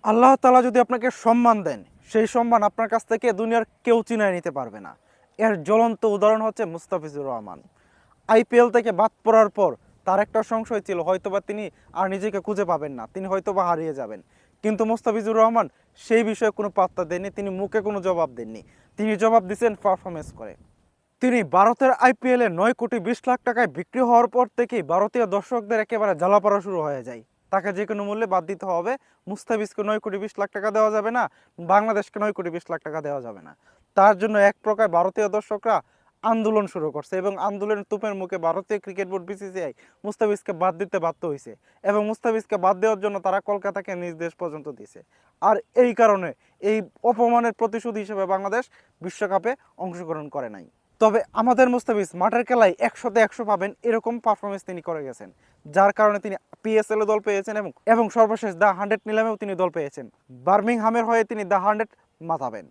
আল্লাহ তাআলা যদি আপনাকে সম্মান দেন, সেই সম্মান আপনার কাছ থেকে দুনিয়ার কেউ চিনায় নিতে পারবে না। এর জ্বলন্ত উদাহরণ হচ্ছে মুস্তাফিজুর রহমান। আইপিএল থেকে বাদ পড়ার পর তার একটা সংশয় ছিল হয়তোবা তিনি আর নিজেকে খুঁজে পাবেন না, তিনি হয়তোবা হারিয়ে যাবেন। কিন্তু মুস্তাফিজুর রহমান সেই বিষয়ে কোনো পাত্তা দেননি, তিনি মুখে কোনো জবাব দেননি, তিনি জবাব দিয়েছেন পারফরমেন্স করে। তিনি ভারতের আইপিএলে 9 কোটি 20 লাখ টাকায় বিক্রি হওয়ার পর থেকেই ভারতীয় দর্শকদের একেবারে জ্বালাপাড়া শুরু হয়ে যায়। তাকে যে কোনো মূল্যে বাদ দিতে হবে। মুস্তাফিজকে 9 কোটি 20 লাখ টাকা দেওয়া যাবে না, বাংলাদেশকে 9 কোটি 20 লাখ টাকা দেওয়া যাবে না। তার জন্য এক প্রকার ভারতীয় দর্শকরা আন্দোলন শুরু করছে এবং আন্দোলনের তুপের মুখে ভারতীয় ক্রিকেট বোর্ড বিসিসিআই মুস্তাফিজকে বাদ দিতে বাধ্য হয়েছে এবং মুস্তাফিজকে বাদ দেওয়ার জন্য তারা কলকাতাকে নিজ দেশ পর্যন্ত দিয়েছে। আর এই কারণে এই অপমানের প্রতিশোধ হিসেবে বাংলাদেশ বিশ্বকাপে অংশগ্রহণ করে নাই। তবে আমাদের মুস্তাফিজ মাঠের খেলায় 100-তে 100 পাবেন এরকম পারফরমেন্স তিনি করে গেছেন, যার কারণে তিনি পিএসএল এ দল পেয়েছেন এবং সর্বশেষ দ্য 100 নিলামেও তিনি দল পেয়েছেন। বার্মিংহামের হয়ে তিনি দ্য 100 মাতাবেন।